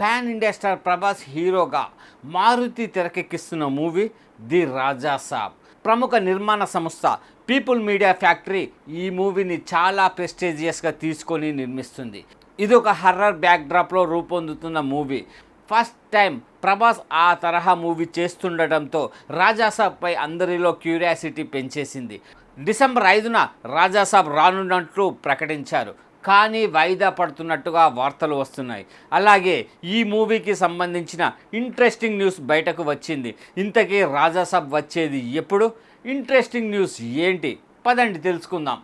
Pan India star Prabhas హీరోగా Maruti తెరకెక్కిస్తున్న movie the రాజా సాబ్. ప్రముఖ నిర్మాణ సంస్థ పీపుల్ మీడియా ఫ్యాక్టరీ ఈ మూవీని చాలా ప్రెస్టీజియస్గా తీసుకొని నిర్మిస్తుంది. ఇది ఒక హర్రర్ బ్యాక్డ్రాప్లో రూపొందుతున్న మూవీ. ఫస్ట్ టైం ప్రభాస్ ఆ తరహా మూవీ చేస్తుండటంతో రాజాసాబ్పై అందరిలో క్యూరియాసిటీ పెంచేసింది. డిసెంబర్ 5న రాజాసాబ్ రానున్నట్లు ప్రకటించారు. కానీ వాయిదా పడుతున్నట్టుగా వార్తలు వస్తున్నాయి. అలాగే ఈ మూవీకి సంబంధించిన ఇంట్రెస్టింగ్ న్యూస్ బయటకు వచ్చింది. ఇంతకీ రాజాసాబ్ వచ్చేది ఎప్పుడు? ఇంట్రెస్టింగ్ న్యూస్ ఏంటి? పదండి తెలుసుకుందాం.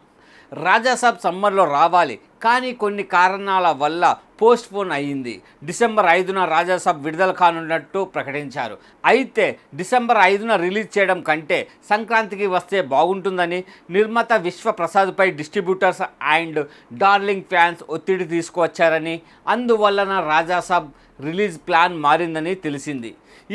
రాజాసాబ్ సమ్మర్లో రావాలి, కానీ కొన్ని కారణాల వల్ల పోస్ట్పోన్ అయ్యింది. డిసెంబర్ 5న రాజాసాబ్ విడుదల కానున్నట్టు ప్రకటించారు. అయితే డిసెంబర్ 5న రిలీజ్ చేయడం కంటే సంక్రాంతికి వస్తే బాగుంటుందని నిర్మాత విశ్వప్రసాద్పై డిస్ట్రిబ్యూటర్స్ అండ్ డార్లింగ్ ఫ్యాన్స్ ఒత్తిడి తీసుకువచ్చారని, అందువలన రాజాసాబ్ రిలీజ్ ప్లాన్ మారిందని తెలిసింది.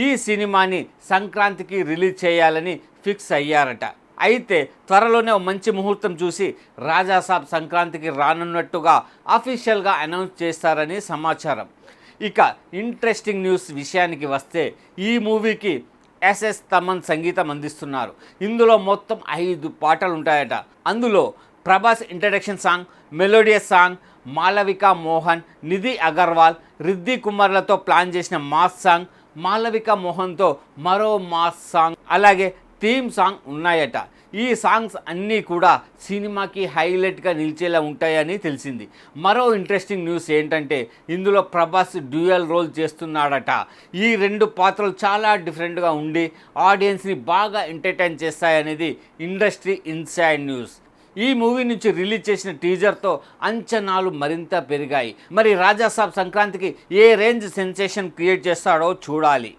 ఈ సినిమాని సంక్రాంతికి రిలీజ్ చేయాలని ఫిక్స్ అయ్యారట. అయితే త్వరలోనే ఒక మంచి ముహూర్తం చూసి రాజాసాబ్ సంక్రాంతికి రానున్నట్టుగా అఫీషియల్గా అనౌన్స్ చేస్తారని సమాచారం. ఇక ఇంట్రెస్టింగ్ న్యూస్ విషయానికి వస్తే ఈ మూవీకి ఎస్ఎస్ తమన్ సంగీతం అందిస్తున్నారు. ఇందులో మొత్తం 5 పాటలు ఉంటాయట. అందులో Prabhas introduction song, melodious song, Malavika Mohan, Nidhi Agarwal, Riddhi కుమార్లతో ప్లాన్ చేసిన మాస్ సాంగ్, మాలవిక మోహన్తో మరో మాస్ సాంగ్, అలాగే థీమ్ సాంగ్ ఉన్నాయట. ఈ సాంగ్స్ అన్నీ కూడా సినిమాకి హైలైట్గా నిలిచేలా ఉంటాయని తెలిసింది. మరో ఇంట్రెస్టింగ్ న్యూస్ ఏంటంటే ఇందులో ప్రభాస్ డ్యూయల్ రోల్ చేస్తున్నాడట. ఈ 2 పాత్రలు చాలా డిఫరెంట్గా ఉండి ఆడియన్స్ని బాగా ఎంటర్టైన్ చేస్తాయనేది ఇండస్ట్రీ ఇన్సైడ్ న్యూస్. ఈ మూవీ నుంచి రిలీజ్ చేసిన టీజర్తో అంచనాలు మరింత పెరిగాయి. మరి రాజాసాబ్ సంక్రాంతికి ఏ రేంజ్ సెన్సేషన్ క్రియేట్ చేస్తాడో చూడాలి.